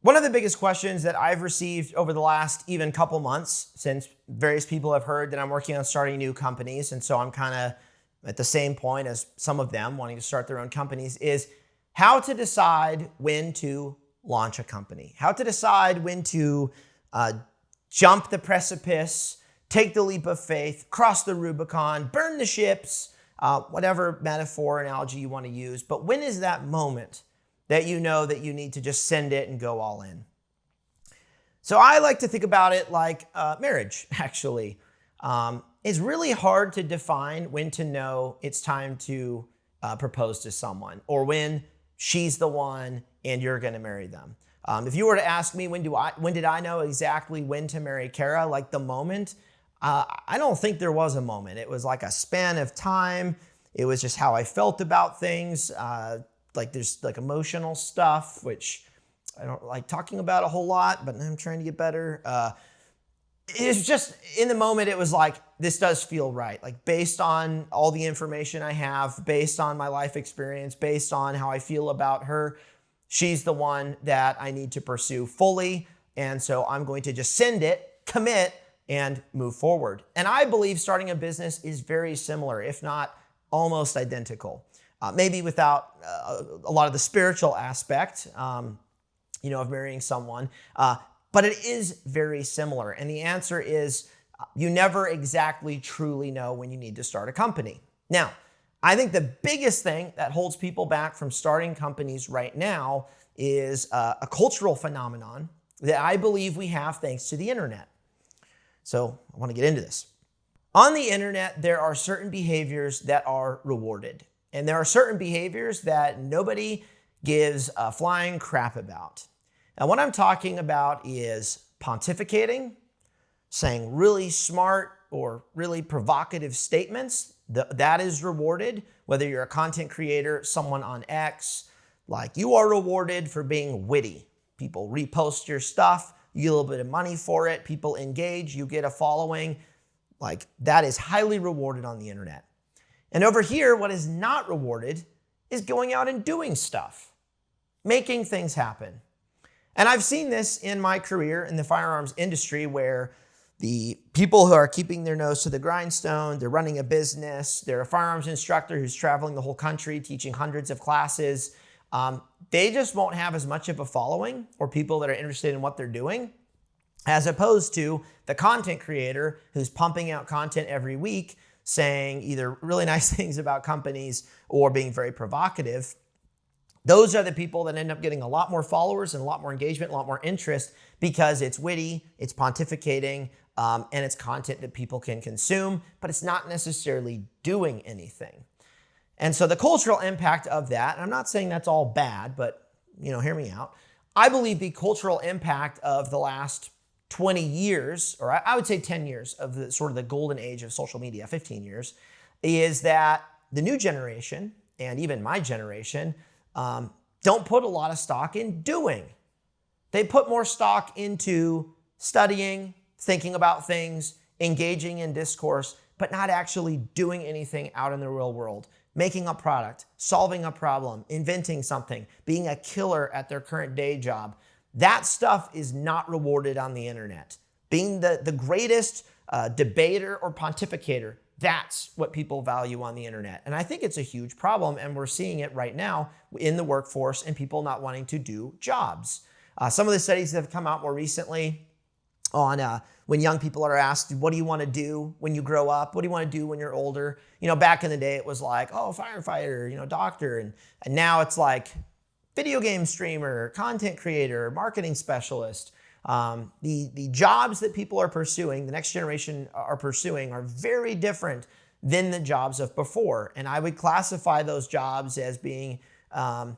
One of the biggest questions that I've received over the last even couple months, since various people have heard that I'm working on starting new companies, and so I'm kind of at the same point as some of them wanting to start their own companies, is how to decide when to launch a company, how to decide when to jump the precipice, take the leap of faith, cross the Rubicon, burn the ships, whatever metaphor, analogy you want to use. But when is that moment that you know that you need to just send it and go all in? So I like to think about it like marriage, actually. It's really hard to define when to know it's time to propose to someone, or when she's the one and you're going to marry them. If you were to ask me when did I know exactly when to marry Kara, like the moment, I don't think there was a moment. It was like a span of time. It was just how I felt about things. Like there's like emotional stuff, which I don't like talking about a whole lot, but I'm trying to get better. It's just in the moment, it was like, this does feel right. Like based on all the information I have, based on my life experience, based on how I feel about her, she's the one that I need to pursue fully. And so I'm going to just send it, commit, and move forward. And I believe starting a business is very similar, if not almost identical. Maybe without a lot of the spiritual aspect, of marrying someone. But it is very similar. And the answer is you never exactly truly know when you need to start a company. Now, I think the biggest thing that holds people back from starting companies right now is a cultural phenomenon that I believe we have thanks to the internet. So I want to get into this. On the internet, there are certain behaviors that are rewarded. And there are certain behaviors that nobody gives a flying crap about. And what I'm talking about is pontificating, saying really smart or really provocative statements. That is rewarded, whether you're a content creator, someone on X, like you are rewarded for being witty. People repost your stuff, you get a little bit of money for it, people engage, you get a following. Like that is highly rewarded on the internet. And over here, what is not rewarded is going out and doing stuff, making things happen. And I've seen this in my career in the firearms industry, where the people who are keeping their nose to the grindstone, they're running a business, they're a firearms instructor who's traveling the whole country, teaching hundreds of classes. They just won't have as much of a following or people that are interested in what they're doing, as opposed to the content creator who's pumping out content every week, saying either really nice things about companies or being very provocative. Those are the people that end up getting a lot more followers and a lot more engagement, a lot more interest, because it's witty, it's pontificating, and it's content that people can consume, but it's not necessarily doing anything. And so the cultural impact of that, and I'm not saying that's all bad, but hear me out. I believe the cultural impact of the last 20 years, or I would say 10 years of the sort of the golden age of social media, 15 years, is that the new generation, and even my generation, don't put a lot of stock in doing. They put more stock into studying, thinking about things, engaging in discourse, but not actually doing anything out in the real world. Making a product, solving a problem, inventing something, being a killer at their current day job. That stuff is not rewarded on the internet. Being the greatest debater or pontificator, that's what people value on the internet. And I think it's a huge problem, and we're seeing it right now in the workforce and people not wanting to do jobs. Some of the studies that have come out more recently on when young people are asked, what do you want to do when you grow up? What do you want to do when you're older? Back in the day, it was like, oh, firefighter, doctor. And now it's like video game streamer, content creator, marketing specialist. The jobs that people are pursuing, the next generation are pursuing, are very different than the jobs of before. And I would classify those jobs as being not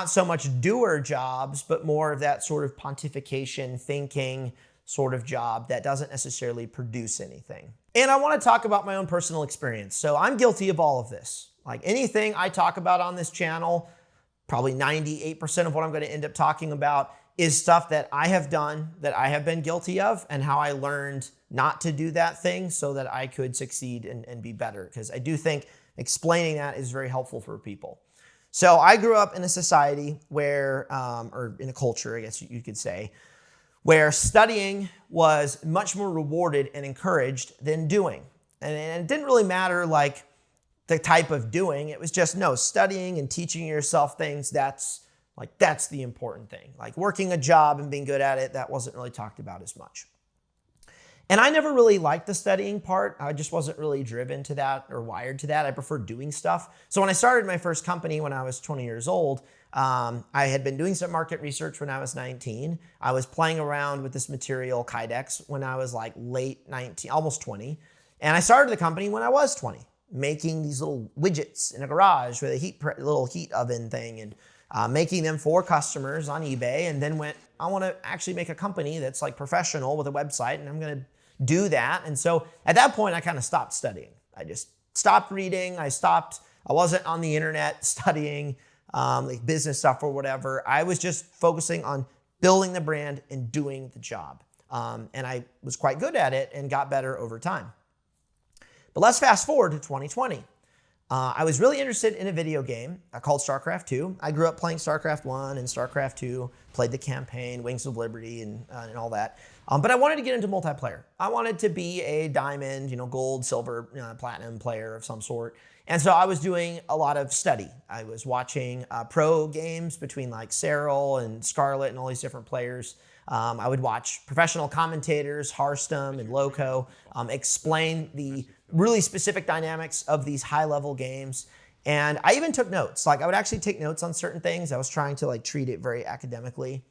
so much doer jobs, but more of that sort of pontification, thinking sort of job that doesn't necessarily produce anything. And I want to talk about my own personal experience. So I'm guilty of all of this. Like anything I talk about on this channel, probably 98% of what I'm going to end up talking about is stuff that I have done, that I have been guilty of, and how I learned not to do that thing so that I could succeed and be better. Because I do think explaining that is very helpful for people. So I grew up in a society where, or in a culture, I guess you could say, where studying was much more rewarded and encouraged than doing. And it didn't really matter like the type of doing. It was just, no, studying and teaching yourself things, that's the important thing. Like working a job and being good at it, that wasn't really talked about as much. And I never really liked the studying part. I just wasn't really driven to that or wired to that. I prefer doing stuff. So when I started my first company when I was 20 years old, I had been doing some market research when I was 19. I was playing around with this material, Kydex, when I was like late 19, almost 20. And I started the company when I was 20, making these little widgets in a garage with a little heat oven thing, and making them for customers on eBay. And then I want to actually make a company that's like professional with a website, and I'm going to do that. And so at that point, I kind of stopped studying. I just stopped reading. I wasn't on the internet studying like business stuff or whatever. I was just focusing on building the brand and doing the job. And I was quite good at it and got better over time. But let's fast forward to 2020. I was really interested in a video game called StarCraft 2. I grew up playing StarCraft 1 and StarCraft 2, played the campaign, Wings of Liberty, and all that. But I wanted to get into multiplayer. I wanted to be a diamond, gold, silver, platinum player of some sort. And so I was doing a lot of study. I was watching pro games between like Cyril and Scarlet and all these different players. I would watch professional commentators, Hearthstone and Loco, explain the really specific dynamics of these high-level games. And I even took notes. Like I would actually take notes on certain things. I was trying to like treat it very academically.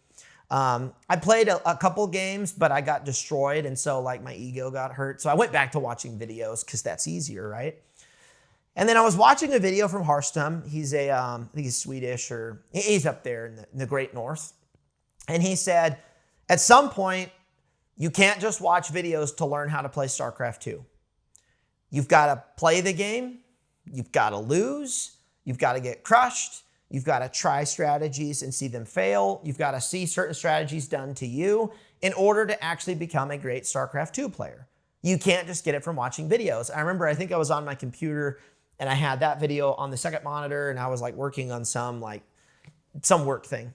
I played a couple games, but I got destroyed, and so like my ego got hurt. So I went back to watching videos because that's easier, right? And then I was watching a video from Hearthstone. He's I think he's Swedish, or he's up there in the Great North. And he said, at some point, you can't just watch videos to learn how to play StarCraft 2. You've got to play the game. You've got to lose. You've got to get crushed. You've got to try strategies and see them fail. You've got to see certain strategies done to you in order to actually become a great StarCraft 2 player. You can't just get it from watching videos. I remember, I think I was on my computer and I had that video on the second monitor, and I was like working on some work thing.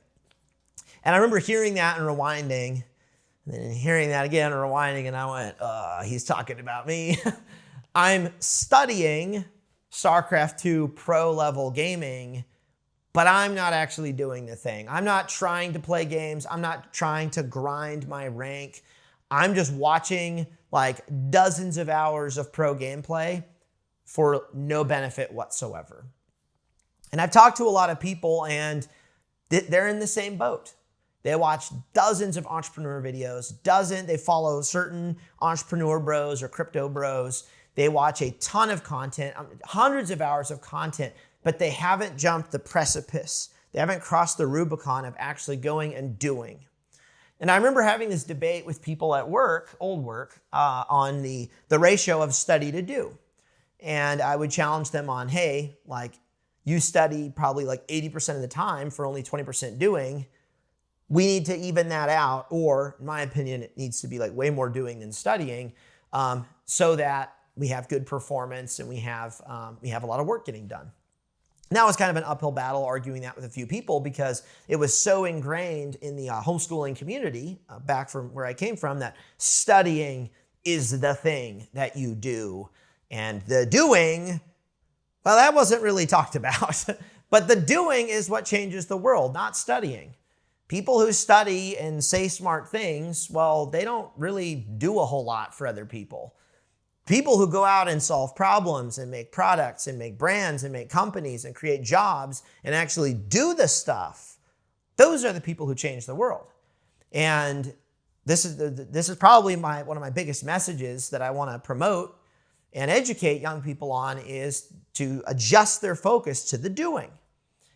And I remember hearing that and rewinding, and then hearing that again and rewinding, and I went, he's talking about me. I'm studying StarCraft 2 pro level gaming, but I'm not actually doing the thing. I'm not trying to play games. I'm not trying to grind my rank. I'm just watching like dozens of hours of pro gameplay for no benefit whatsoever. And I've talked to a lot of people, and they're in the same boat. They watch dozens of entrepreneur videos, they follow certain entrepreneur bros or crypto bros. They watch a ton of content, hundreds of hours of content, but they haven't jumped the precipice. They haven't crossed the Rubicon of actually going and doing. And I remember having this debate with people at work, old work, on the ratio of study to do. And I would challenge them on, hey, like you study probably like 80% of the time for only 20% doing. We need to even that out, or in my opinion, it needs to be like way more doing than studying, so that we have good performance and we have a lot of work getting done. Now it's kind of an uphill battle arguing that with a few people because it was so ingrained in the homeschooling community back from where I came from that studying is the thing that you do. And the doing, well, that wasn't really talked about. But the doing is what changes the world, not studying. People who study and say smart things, well, they don't really do a whole lot for other people. People who go out and solve problems and make products and make brands and make companies and create jobs and actually do the stuff, those are the people who change the world. And this is probably one of my biggest messages that I want to promote and educate young people on, is to adjust their focus to the doing.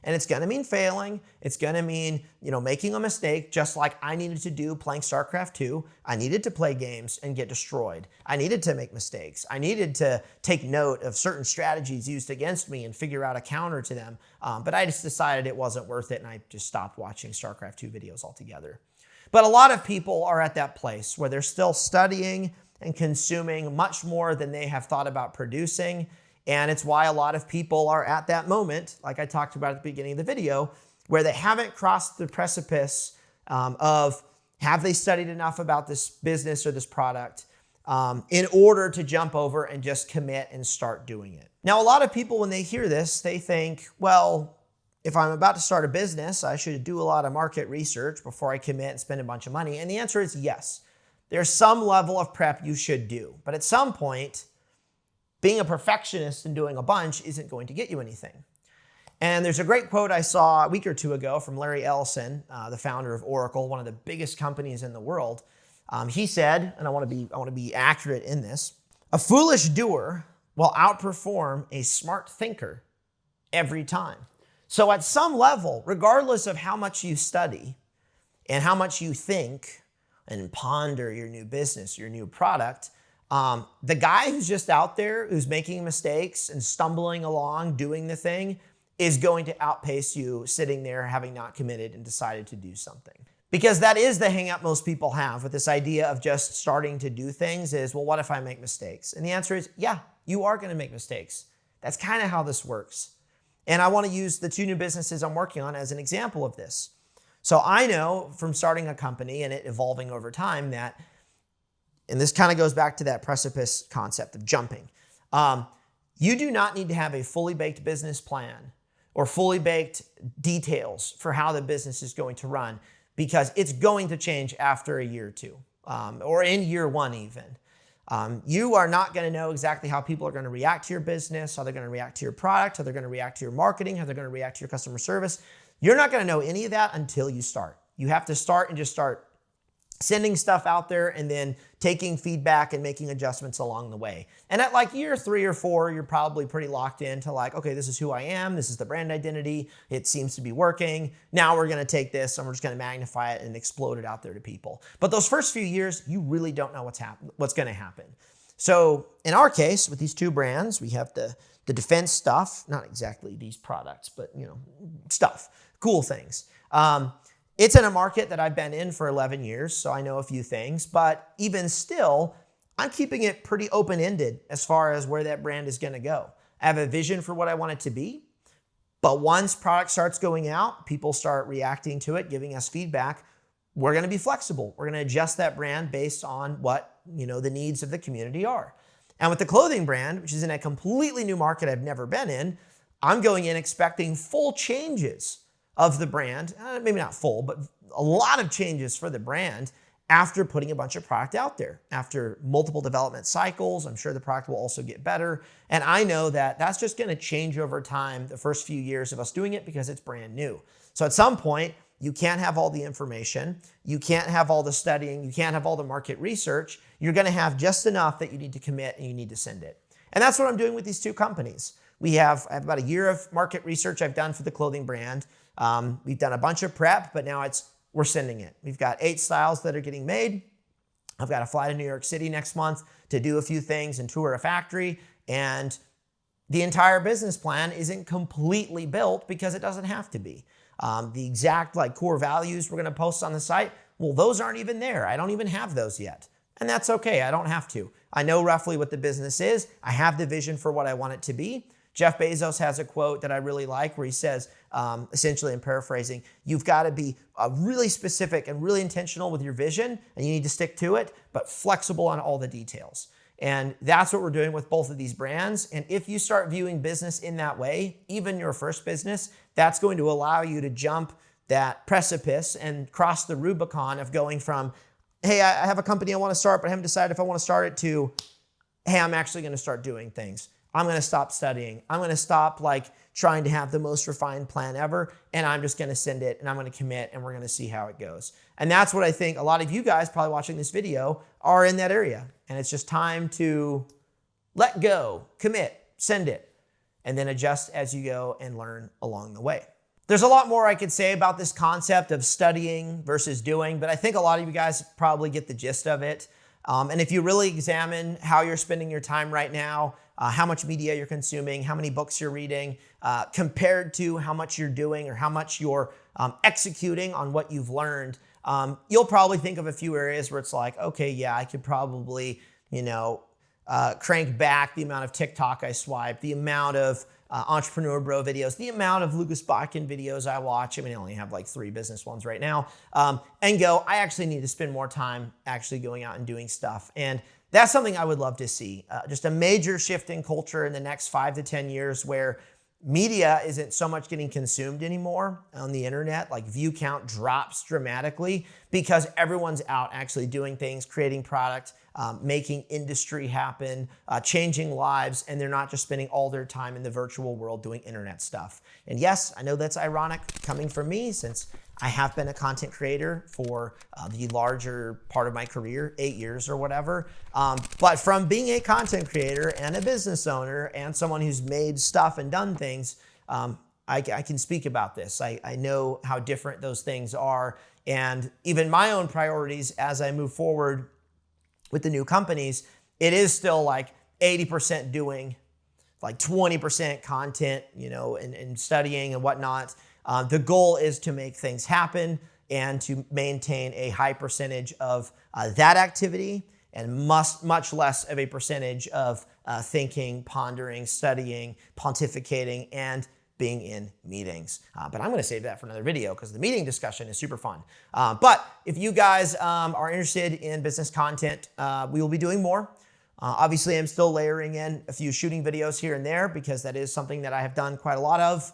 And it's going to mean failing. It's going to mean, making a mistake, just like I needed to do playing StarCraft 2. I needed to play games and get destroyed. I needed to make mistakes. I needed to take note of certain strategies used against me and figure out a counter to them. But I just decided it wasn't worth it, and I just stopped watching StarCraft 2 videos altogether. But a lot of people are at that place where they're still studying and consuming much more than they have thought about producing. And it's why a lot of people are at that moment, like I talked about at the beginning of the video, where they haven't crossed the precipice of have they studied enough about this business or this product in order to jump over and just commit and start doing it. Now, a lot of people, when they hear this, they think, well, if I'm about to start a business, I should do a lot of market research before I commit and spend a bunch of money. And the answer is yes. There's some level of prep you should do. But at some point, being a perfectionist and doing a bunch isn't going to get you anything. And there's a great quote I saw a week or two ago from Larry Ellison, the founder of Oracle, one of the biggest companies in the world. He said, and I want to be accurate in this, a foolish doer will outperform a smart thinker every time. So at some level, regardless of how much you study and how much you think and ponder your new business, your new product, the guy who's just out there, who's making mistakes and stumbling along, doing the thing, is going to outpace you sitting there having not committed and decided to do something. Because that is the hang up most people have with this idea of just starting to do things is, well, what if I make mistakes? And the answer is, yeah, you are going to make mistakes. That's kind of how this works. And I want to use the 2 new businesses I'm working on as an example of this. So I know from starting a company and it evolving over time that, and this kind of goes back to that precipice concept of jumping, you do not need to have a fully baked business plan or fully baked details for how the business is going to run, because it's going to change after a year or two, or in year 1 even. You are not going to know exactly how people are going to react to your business, how they're going to react to your product, how they're going to react to your marketing, how they're going to react to your customer service. You're not going to know any of that until you start. You have to start and just start sending stuff out there and then taking feedback and making adjustments along the way. And at like year 3 or 4, you're probably pretty locked into like, okay, this is who I am. This is the brand identity. It seems to be working. Now we're going to take this and we're just going to magnify it and explode it out there to people. But those first few years, you really don't know what's going to happen. So in our case, with these 2 brands, we have the defense stuff, not exactly these products, but stuff, cool things. It's in a market that I've been in for 11 years, so I know a few things, but even still, I'm keeping it pretty open-ended as far as where that brand is going to go. I have a vision for what I want it to be, but once product starts going out, people start reacting to it, giving us feedback, we're going to be flexible. We're going to adjust that brand based on what, the needs of the community are. And with the clothing brand, which is in a completely new market I've never been in, I'm going in expecting full changes of the brand, maybe not full, but a lot of changes for the brand after putting a bunch of product out there. After multiple development cycles, I'm sure the product will also get better. And I know that that's just going to change over time, the first few years of us doing it, because it's brand new. So at some point, you can't have all the information. You can't have all the studying. You can't have all the market research. You're going to have just enough that you need to commit and you need to send it. And that's what I'm doing with these 2 companies. I have about a year of market research I've done for the clothing brand. We've done a bunch of prep, but now we're sending it. We've got 8 styles that are getting made. I've got to fly to New York City next month to do a few things and tour a factory. And the entire business plan isn't completely built because it doesn't have to be. The exact core values we're going to post on the site, well, those aren't even there. I don't even have those yet. And that's okay. I don't have to. I know roughly what the business is. I have the vision for what I want it to be. Jeff Bezos has a quote that I really like where he says, essentially in paraphrasing, you've got to be really specific and really intentional with your vision, and you need to stick to it, but flexible on all the details. And that's what we're doing with both of these brands. And if you start viewing business in that way, even your first business, that's going to allow you to jump that precipice and cross the Rubicon of going from, hey, I have a company I want to start, but I haven't decided if I want to start it, to, hey, I'm actually going to start doing things. I'm going to stop studying. I'm going to stop trying to have the most refined plan ever, and I'm just going to send it, and I'm going to commit, and we're going to see how it goes. And that's what I think a lot of you guys probably watching this video are in that area. And it's just time to let go, commit, send it, and then adjust as you go and learn along the way. There's a lot more I could say about this concept of studying versus doing, but I think a lot of you guys probably get the gist of it. And if you really examine how you're spending your time right now, how much media you're consuming, how many books you're reading, compared to how much you're doing or how much you're executing on what you've learned, you'll probably think of a few areas where it's like, okay, yeah, I could probably, crank back the amount of TikTok I swipe, the amount of Entrepreneur Bro videos, the amount of Lucas Botkin videos I watch. I mean, I only have like 3 business ones right now. And go, I actually need to spend more time actually going out and doing stuff. And that's something I would love to see. Just a major shift in culture in the next 5 to 10 years where media isn't so much getting consumed anymore on the internet. Like view count drops dramatically because everyone's out actually doing things, creating product, making industry happen, changing lives, and they're not just spending all their time in the virtual world doing internet stuff. And yes, I know that's ironic coming from me since I have been a content creator for the larger part of my career, 8 years or whatever. But from being a content creator and a business owner and someone who's made stuff and done things, I can speak about this. I know how different those things are. And even my own priorities as I move forward with the new companies, it is still like 80% doing, like 20% content, and studying and whatnot. The goal is to make things happen and to maintain a high percentage of that activity and much less of a percentage of thinking, pondering, studying, pontificating, and being in meetings. But I'm going to save that for another video because the meeting discussion is super fun. But if you guys are interested in business content, we will be doing more. Obviously, I'm still layering in a few shooting videos here and there because that is something that I have done quite a lot of.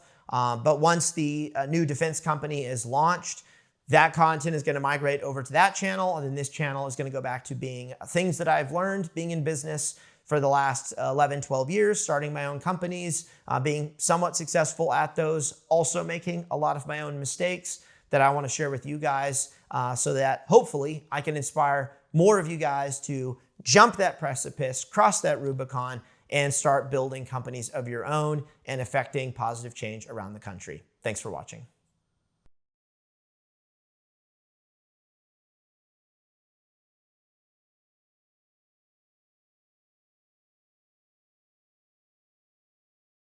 But once the new defense company is launched, that content is going to migrate over to that channel. And then this channel is going to go back to being things that I've learned being in business for the last 11, 12 years, starting my own companies, being somewhat successful at those, also making a lot of my own mistakes that I want to share with you guys so that hopefully I can inspire more of you guys to jump that precipice, cross that Rubicon, and start building companies of your own and affecting positive change around the country. Thanks for watching.